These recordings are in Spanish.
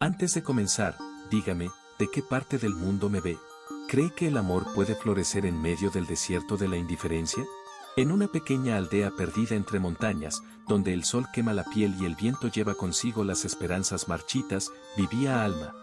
Antes de comenzar, dígame, ¿de qué parte del mundo me ve? ¿Cree que el amor puede florecer en medio del desierto de la indiferencia? En una pequeña aldea perdida entre montañas, donde el sol quema la piel y el viento lleva consigo las esperanzas marchitas, vivía Alma.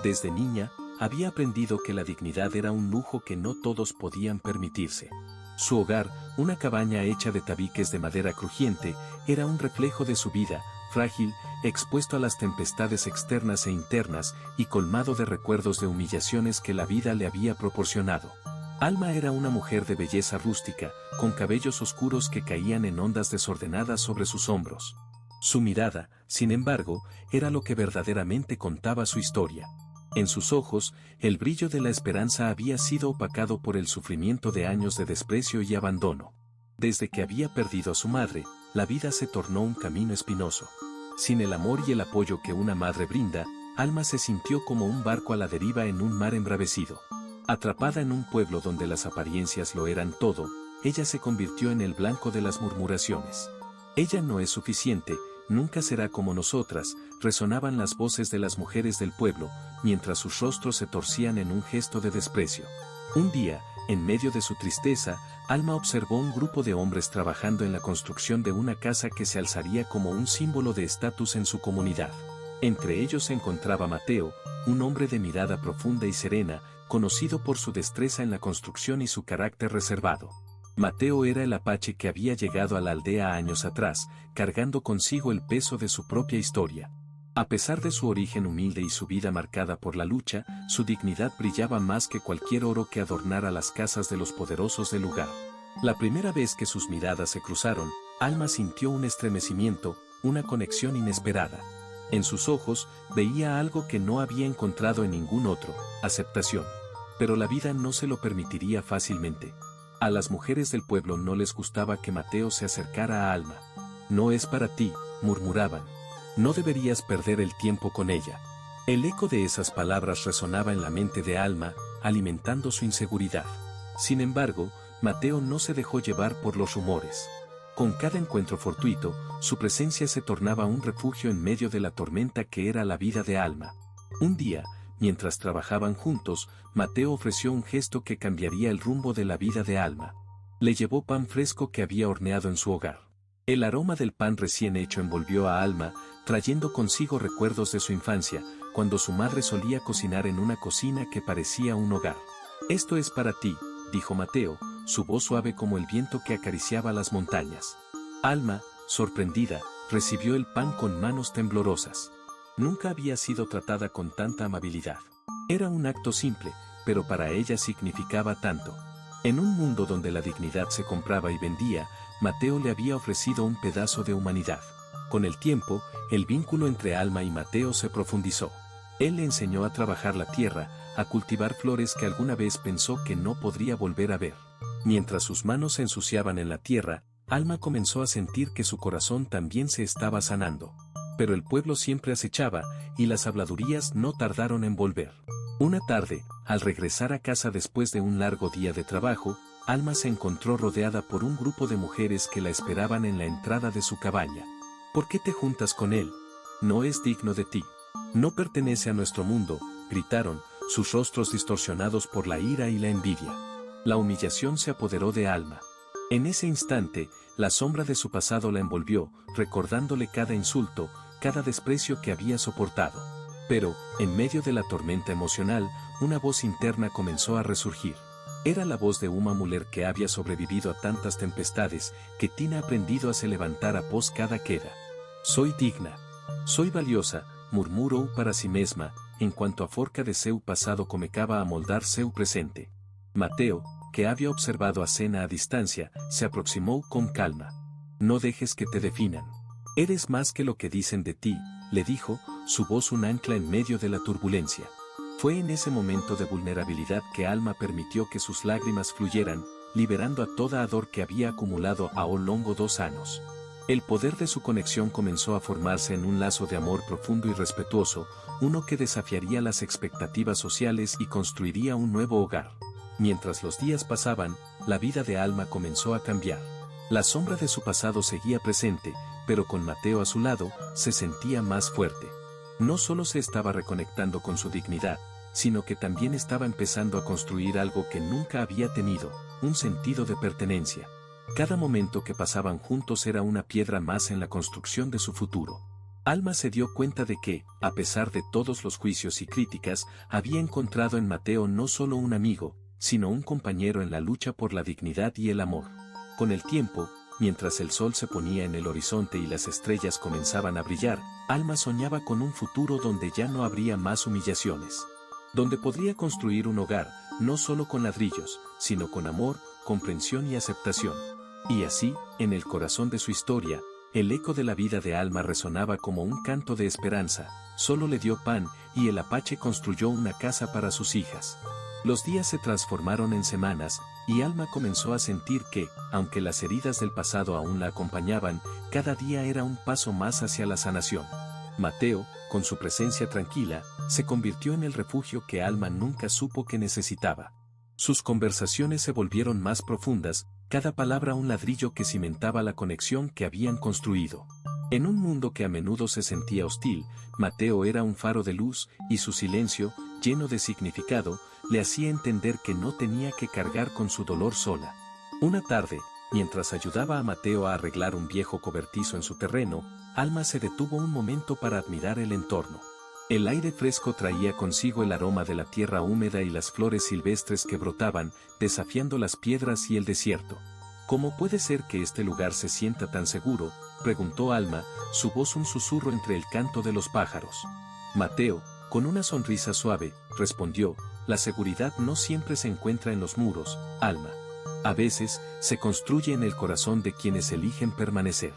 Desde niña, había aprendido que la dignidad era un lujo que no todos podían permitirse. Su hogar, una cabaña hecha de tabiques de madera crujiente, era un reflejo de su vida, frágil, expuesto a las tempestades externas e internas y colmado de recuerdos de humillaciones que la vida le había proporcionado. Alma era una mujer de belleza rústica, con cabellos oscuros que caían en ondas desordenadas sobre sus hombros. Su mirada, sin embargo, era lo que verdaderamente contaba su historia. En sus ojos, el brillo de la esperanza había sido opacado por el sufrimiento de años de desprecio y abandono. Desde que había perdido a su madre, la vida se tornó un camino espinoso. Sin el amor y el apoyo que una madre brinda, Alma se sintió como un barco a la deriva en un mar embravecido. Atrapada en un pueblo donde las apariencias lo eran todo, ella se convirtió en el blanco de las murmuraciones. Ella no es suficiente, nunca será como nosotras, resonaban las voces de las mujeres del pueblo, mientras sus rostros se torcían en un gesto de desprecio. Un día, en medio de su tristeza, Alma observó un grupo de hombres trabajando en la construcción de una casa que se alzaría como un símbolo de estatus en su comunidad. Entre ellos se encontraba Mateo, un hombre de mirada profunda y serena, conocido por su destreza en la construcción y su carácter reservado. Mateo era el apache que había llegado a la aldea años atrás, cargando consigo el peso de su propia historia. A pesar de su origen humilde y su vida marcada por la lucha, su dignidad brillaba más que cualquier oro que adornara las casas de los poderosos del lugar. La primera vez que sus miradas se cruzaron, Alma sintió un estremecimiento, una conexión inesperada. En sus ojos, veía algo que no había encontrado en ningún otro, aceptación. Pero la vida no se lo permitiría fácilmente. A las mujeres del pueblo no les gustaba que Mateo se acercara a Alma. No es para ti, murmuraban. No deberías perder el tiempo con ella. El eco de esas palabras resonaba en la mente de Alma, alimentando su inseguridad. Sin embargo, Mateo no se dejó llevar por los rumores. Con cada encuentro fortuito, su presencia se tornaba un refugio en medio de la tormenta que era la vida de Alma. Un día, mientras trabajaban juntos, Mateo ofreció un gesto que cambiaría el rumbo de la vida de Alma. Le llevó pan fresco que había horneado en su hogar. El aroma del pan recién hecho envolvió a Alma, trayendo consigo recuerdos de su infancia, cuando su madre solía cocinar en una cocina que parecía un hogar. «Esto es para ti», dijo Mateo, su voz suave como el viento que acariciaba las montañas. Alma, sorprendida, recibió el pan con manos temblorosas. Nunca había sido tratada con tanta amabilidad. Era un acto simple, pero para ella significaba tanto. En un mundo donde la dignidad se compraba y vendía, Mateo le había ofrecido un pedazo de humanidad. Con el tiempo, el vínculo entre Alma y Mateo se profundizó. Él le enseñó a trabajar la tierra, a cultivar flores que alguna vez pensó que no podría volver a ver. Mientras sus manos se ensuciaban en la tierra, Alma comenzó a sentir que su corazón también se estaba sanando. Pero el pueblo siempre acechaba, y las habladurías no tardaron en volver. Una tarde, al regresar a casa después de un largo día de trabajo, Alma se encontró rodeada por un grupo de mujeres que la esperaban en la entrada de su cabaña. «¿Por qué te juntas con él? No es digno de ti. No pertenece a nuestro mundo», gritaron, sus rostros distorsionados por la ira y la envidia. La humillación se apoderó de Alma. En ese instante, la sombra de su pasado la envolvió, recordándole cada insulto, cada desprecio que había soportado. Pero, en medio de la tormenta emocional, una voz interna comenzó a resurgir. Era la voz de una mujer que había sobrevivido a tantas tempestades, que tinha aprendido a se levantar após cada queda. «Soy digna. Soy valiosa», murmuró para sí misma, en cuanto a forca de seu pasado comenzaba a moldar seu presente. Mateo, que había observado a cena a distancia, se aproximó con calma. «No dejes que te definan. Eres más que lo que dicen de ti», le dijo, su voz un ancla en medio de la turbulencia. Fue en ese momento de vulnerabilidad que Alma permitió que sus lágrimas fluyeran, liberando a toda a dor que había acumulado a lo longo de 2 años. El poder de su conexión comenzó a formarse en un lazo de amor profundo y respetuoso, uno que desafiaría las expectativas sociales y construiría un nuevo hogar. Mientras los días pasaban, la vida de Alma comenzó a cambiar. La sombra de su pasado seguía presente, pero con Mateo a su lado, se sentía más fuerte. No solo se estaba reconectando con su dignidad, sino que también estaba empezando a construir algo que nunca había tenido, un sentido de pertenencia. Cada momento que pasaban juntos era una piedra más en la construcción de su futuro. Alma se dio cuenta de que, a pesar de todos los juicios y críticas, había encontrado en Mateo no solo un amigo, sino un compañero en la lucha por la dignidad y el amor. Con el tiempo, mientras el sol se ponía en el horizonte y las estrellas comenzaban a brillar, Alma soñaba con un futuro donde ya no habría más humillaciones. Donde podría construir un hogar, no solo con ladrillos, sino con amor, comprensión y aceptación. Y así, en el corazón de su historia, el eco de la vida de Alma resonaba como un canto de esperanza. Solo le dio pan, y el apache construyó una casa para sus hijas. Los días se transformaron en semanas, y Alma comenzó a sentir que, aunque las heridas del pasado aún la acompañaban, cada día era un paso más hacia la sanación. Mateo, con su presencia tranquila, se convirtió en el refugio que Alma nunca supo que necesitaba. Sus conversaciones se volvieron más profundas, cada palabra un ladrillo que cimentaba la conexión que habían construido. En un mundo que a menudo se sentía hostil, Mateo era un faro de luz, y su silencio, lleno de significado, le hacía entender que no tenía que cargar con su dolor sola. Una tarde, mientras ayudaba a Mateo a arreglar un viejo cobertizo en su terreno, Alma se detuvo un momento para admirar el entorno. El aire fresco traía consigo el aroma de la tierra húmeda y las flores silvestres que brotaban, desafiando las piedras y el desierto. ¿Cómo puede ser que este lugar se sienta tan seguro?, preguntó Alma, su voz un susurro entre el canto de los pájaros. Mateo, con una sonrisa suave, respondió: la seguridad no siempre se encuentra en los muros, Alma. A veces, se construye en el corazón de quienes eligen permanecer.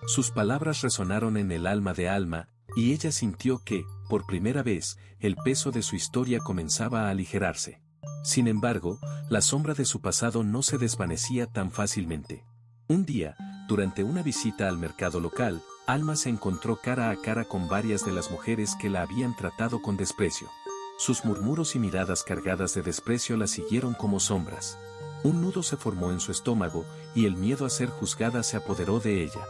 Sus palabras resonaron en el alma de Alma, y ella sintió que, por primera vez, el peso de su historia comenzaba a aligerarse. Sin embargo, la sombra de su pasado no se desvanecía tan fácilmente. Un día, durante una visita al mercado local, Alma se encontró cara a cara con varias de las mujeres que la habían tratado con desprecio. Sus murmuros y miradas cargadas de desprecio la siguieron como sombras. Un nudo se formó en su estómago, y el miedo a ser juzgada se apoderó de ella.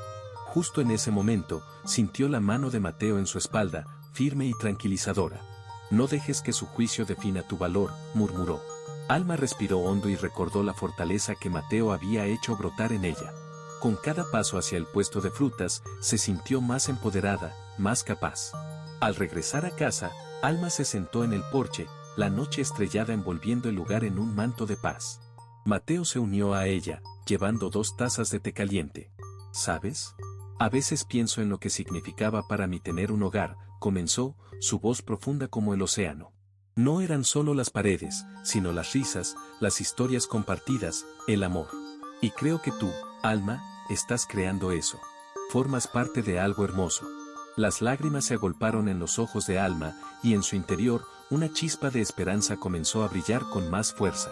Justo en ese momento, sintió la mano de Mateo en su espalda, firme y tranquilizadora. No dejes que su juicio defina tu valor, murmuró. Alma respiró hondo y recordó la fortaleza que Mateo había hecho brotar en ella. Con cada paso hacia el puesto de frutas, se sintió más empoderada, más capaz. Al regresar a casa, Alma se sentó en el porche, la noche estrellada envolviendo el lugar en un manto de paz. Mateo se unió a ella, llevando 2 tazas de té caliente. ¿Sabes? A veces pienso en lo que significaba para mí tener un hogar, comenzó, su voz profunda como el océano. No eran solo las paredes, sino las risas, las historias compartidas, el amor. Y creo que tú, Alma, estás creando eso. Formas parte de algo hermoso. Las lágrimas se agolparon en los ojos de Alma, y en su interior, una chispa de esperanza comenzó a brillar con más fuerza.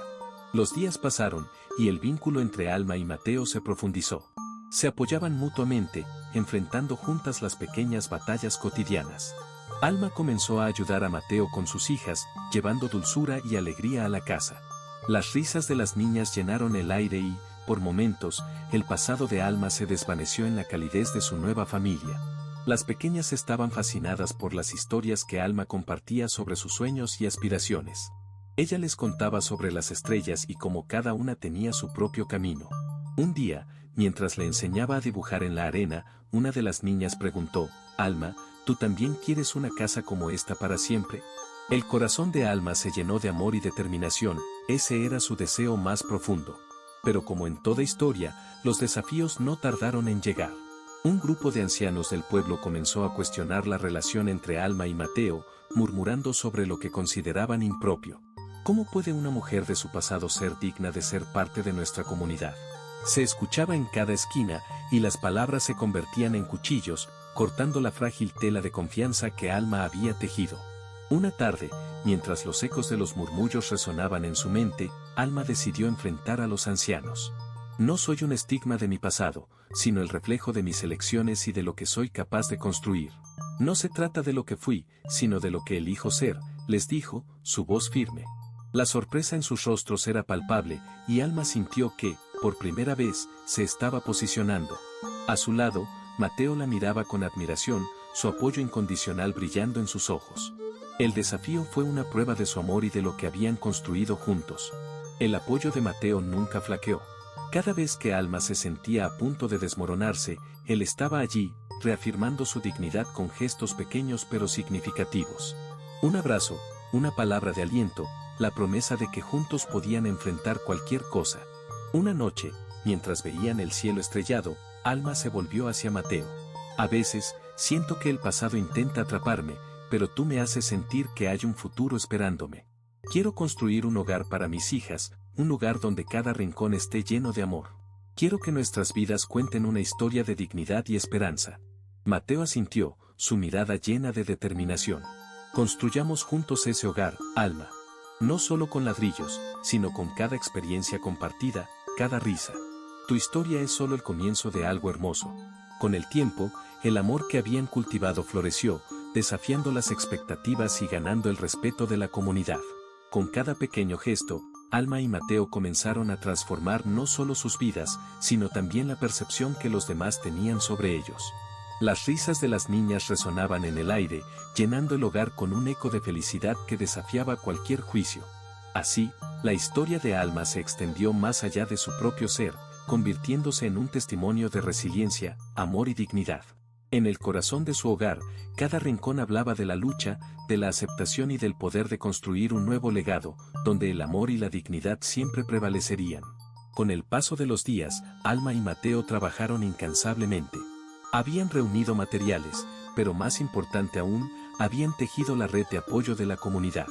Los días pasaron, y el vínculo entre Alma y Mateo se profundizó. Se apoyaban mutuamente, enfrentando juntas las pequeñas batallas cotidianas. Alma comenzó a ayudar a Mateo con sus hijas, llevando dulzura y alegría a la casa. Las risas de las niñas llenaron el aire y, por momentos, el pasado de Alma se desvaneció en la calidez de su nueva familia. Las pequeñas estaban fascinadas por las historias que Alma compartía sobre sus sueños y aspiraciones. Ella les contaba sobre las estrellas y cómo cada una tenía su propio camino. Un día, mientras le enseñaba a dibujar en la arena, una de las niñas preguntó: Alma, ¿tú también quieres una casa como esta para siempre? El corazón de Alma se llenó de amor y determinación, ese era su deseo más profundo. Pero como en toda historia, los desafíos no tardaron en llegar. Un grupo de ancianos del pueblo comenzó a cuestionar la relación entre Alma y Mateo, murmurando sobre lo que consideraban impropio. ¿Cómo puede una mujer de su pasado ser digna de ser parte de nuestra comunidad? Se escuchaba en cada esquina, y las palabras se convertían en cuchillos, cortando la frágil tela de confianza que Alma había tejido. Una tarde, mientras los ecos de los murmullos resonaban en su mente, Alma decidió enfrentar a los ancianos. No soy un estigma de mi pasado, sino el reflejo de mis elecciones y de lo que soy capaz de construir. No se trata de lo que fui, sino de lo que elijo ser, les dijo, su voz firme. La sorpresa en sus rostros era palpable, y Alma sintió que, por primera vez, se estaba posicionando. A su lado, Mateo la miraba con admiración, su apoyo incondicional brillando en sus ojos. El desafío fue una prueba de su amor y de lo que habían construido juntos. El apoyo de Mateo nunca flaqueó. Cada vez que Alma se sentía a punto de desmoronarse, él estaba allí, reafirmando su dignidad con gestos pequeños pero significativos. Un abrazo, una palabra de aliento, la promesa de que juntos podían enfrentar cualquier cosa. Una noche, mientras veían el cielo estrellado, Alma se volvió hacia Mateo. A veces, siento que el pasado intenta atraparme, pero tú me haces sentir que hay un futuro esperándome. Quiero construir un hogar para mis hijas, un lugar donde cada rincón esté lleno de amor. Quiero que nuestras vidas cuenten una historia de dignidad y esperanza. Mateo asintió, su mirada llena de determinación. Construyamos juntos ese hogar, Alma. No solo con ladrillos, sino con cada experiencia compartida, cada risa. Tu historia es solo el comienzo de algo hermoso. Con el tiempo, el amor que habían cultivado floreció, desafiando las expectativas y ganando el respeto de la comunidad. Con cada pequeño gesto, Alma y Mateo comenzaron a transformar no solo sus vidas, sino también la percepción que los demás tenían sobre ellos. Las risas de las niñas resonaban en el aire, llenando el hogar con un eco de felicidad que desafiaba cualquier juicio. Así, la historia de Alma se extendió más allá de su propio ser, convirtiéndose en un testimonio de resiliencia, amor y dignidad. En el corazón de su hogar, cada rincón hablaba de la lucha, de la aceptación y del poder de construir un nuevo legado, donde el amor y la dignidad siempre prevalecerían. Con el paso de los días, Alma y Mateo trabajaron incansablemente. Habían reunido materiales, pero más importante aún, habían tejido la red de apoyo de la comunidad.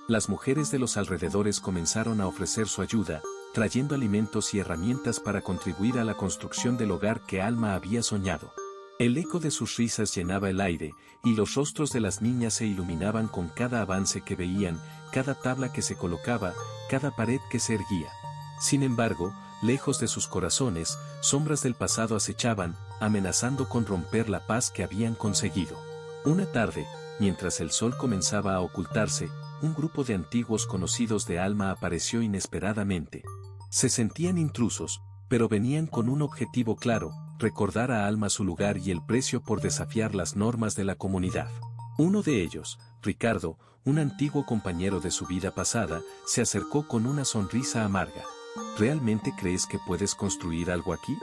Las mujeres de los alrededores comenzaron a ofrecer su ayuda, trayendo alimentos y herramientas para contribuir a la construcción del hogar que Alma había soñado. El eco de sus risas llenaba el aire, y los rostros de las niñas se iluminaban con cada avance que veían, cada tabla que se colocaba, cada pared que se erguía. Sin embargo, lejos de sus corazones, sombras del pasado acechaban, amenazando con romper la paz que habían conseguido. Una tarde, mientras el sol comenzaba a ocultarse, un grupo de antiguos conocidos de Alma apareció inesperadamente. Se sentían intrusos, pero venían con un objetivo claro: recordar a Alma su lugar y el precio por desafiar las normas de la comunidad. Uno de ellos, Ricardo, un antiguo compañero de su vida pasada, se acercó con una sonrisa amarga. ¿Realmente crees que puedes construir algo aquí?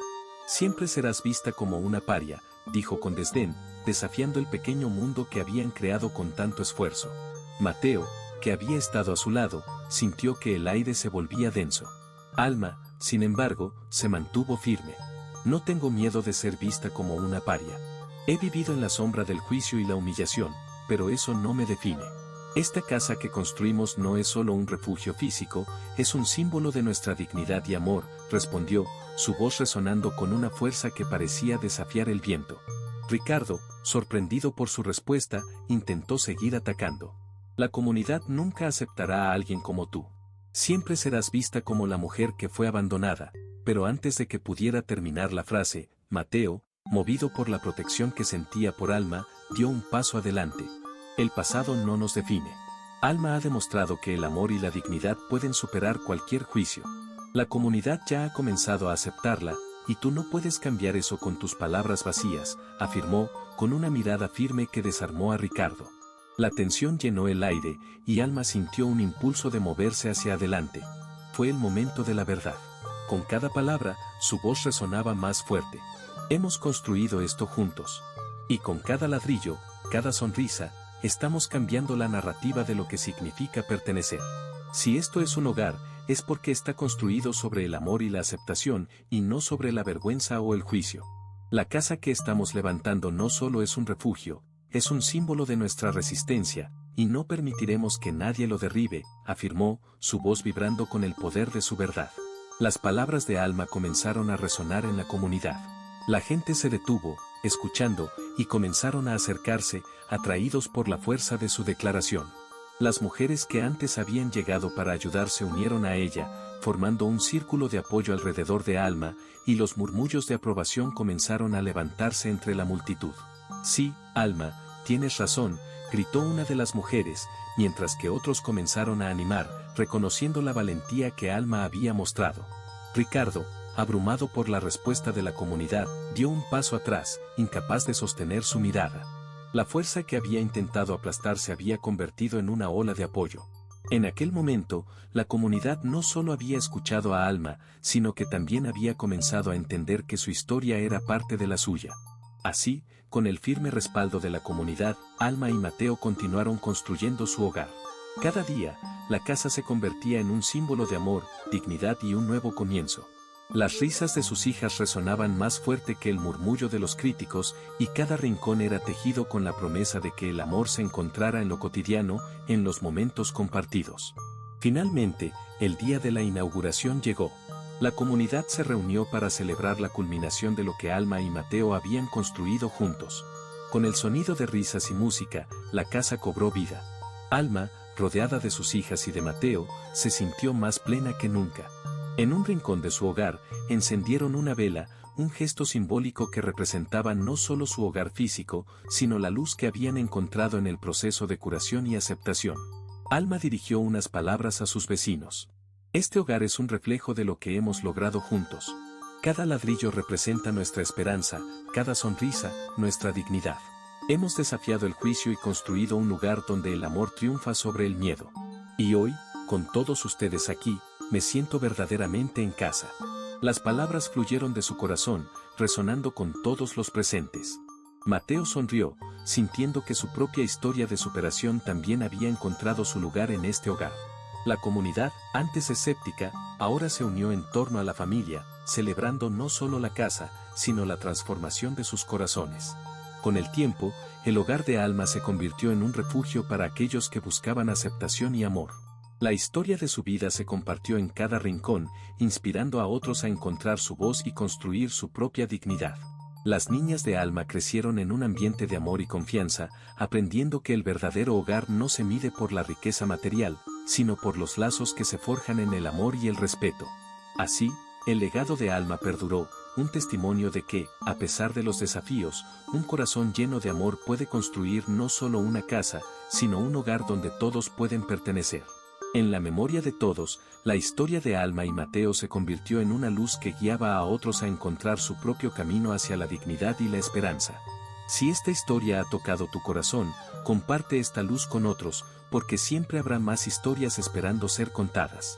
Siempre serás vista como una paria, dijo con desdén, desafiando el pequeño mundo que habían creado con tanto esfuerzo. Mateo, que había estado a su lado, sintió que el aire se volvía denso. Alma, sin embargo, se mantuvo firme. No tengo miedo de ser vista como una paria. He vivido en la sombra del juicio y la humillación, pero eso no me define. Esta casa que construimos no es solo un refugio físico, es un símbolo de nuestra dignidad y amor, respondió, su voz resonando con una fuerza que parecía desafiar el viento. Ricardo, sorprendido por su respuesta, intentó seguir atacando. La comunidad nunca aceptará a alguien como tú. Siempre serás vista como la mujer que fue abandonada. Pero antes de que pudiera terminar la frase, Mateo, movido por la protección que sentía por Alma, dio un paso adelante. El pasado no nos define. Alma ha demostrado que el amor y la dignidad pueden superar cualquier juicio. La comunidad ya ha comenzado a aceptarla, y tú no puedes cambiar eso con tus palabras vacías, afirmó, con una mirada firme que desarmó a Ricardo. La tensión llenó el aire, y Alma sintió un impulso de moverse hacia adelante. Fue el momento de la verdad. Con cada palabra, su voz resonaba más fuerte. Hemos construido esto juntos. Y con cada ladrillo, cada sonrisa, estamos cambiando la narrativa de lo que significa pertenecer. Si esto es un hogar, es porque está construido sobre el amor y la aceptación, y no sobre la vergüenza o el juicio. La casa que estamos levantando no solo es un refugio, es un símbolo de nuestra resistencia, y no permitiremos que nadie lo derribe, afirmó, su voz vibrando con el poder de su verdad. Las palabras de Alma comenzaron a resonar en la comunidad. La gente se detuvo, escuchando, y comenzaron a acercarse, atraídos por la fuerza de su declaración. Las mujeres que antes habían llegado para ayudar se unieron a ella, formando un círculo de apoyo alrededor de Alma, y los murmullos de aprobación comenzaron a levantarse entre la multitud. Sí, Alma, tienes razón, gritó una de las mujeres, mientras que otros comenzaron a animar, reconociendo la valentía que Alma había mostrado. Ricardo, abrumado por la respuesta de la comunidad, dio un paso atrás, incapaz de sostener su mirada. La fuerza que había intentado aplastar se había convertido en una ola de apoyo. En aquel momento, la comunidad no solo había escuchado a Alma, sino que también había comenzado a entender que su historia era parte de la suya. Así, con el firme respaldo de la comunidad, Alma y Mateo continuaron construyendo su hogar. Cada día, la casa se convertía en un símbolo de amor, dignidad y un nuevo comienzo. Las risas de sus hijas resonaban más fuerte que el murmullo de los críticos, y cada rincón era tejido con la promesa de que el amor se encontrara en lo cotidiano, en los momentos compartidos. Finalmente, el día de la inauguración llegó. La comunidad se reunió para celebrar la culminación de lo que Alma y Mateo habían construido juntos. Con el sonido de risas y música, la casa cobró vida. Alma, rodeada de sus hijas y de Mateo, se sintió más plena que nunca. En un rincón de su hogar, encendieron una vela, un gesto simbólico que representaba no solo su hogar físico, sino la luz que habían encontrado en el proceso de curación y aceptación. Alma dirigió unas palabras a sus vecinos. Este hogar es un reflejo de lo que hemos logrado juntos. Cada ladrillo representa nuestra esperanza, cada sonrisa, nuestra dignidad. Hemos desafiado el juicio y construido un lugar donde el amor triunfa sobre el miedo. Y hoy, con todos ustedes aquí, me siento verdaderamente en casa. Las palabras fluyeron de su corazón, resonando con todos los presentes. Mateo sonrió, sintiendo que su propia historia de superación también había encontrado su lugar en este hogar. La comunidad, antes escéptica, ahora se unió en torno a la familia, celebrando no solo la casa, sino la transformación de sus corazones. Con el tiempo, el hogar de Alma se convirtió en un refugio para aquellos que buscaban aceptación y amor. La historia de su vida se compartió en cada rincón, inspirando a otros a encontrar su voz y construir su propia dignidad. Las niñas de Alma crecieron en un ambiente de amor y confianza, aprendiendo que el verdadero hogar no se mide por la riqueza material, sino por los lazos que se forjan en el amor y el respeto. Así, el legado de Alma perduró, un testimonio de que, a pesar de los desafíos, un corazón lleno de amor puede construir no solo una casa, sino un hogar donde todos pueden pertenecer. En la memoria de todos, la historia de Alma y Mateo se convirtió en una luz que guiaba a otros a encontrar su propio camino hacia la dignidad y la esperanza. Si esta historia ha tocado tu corazón, comparte esta luz con otros, porque siempre habrá más historias esperando ser contadas.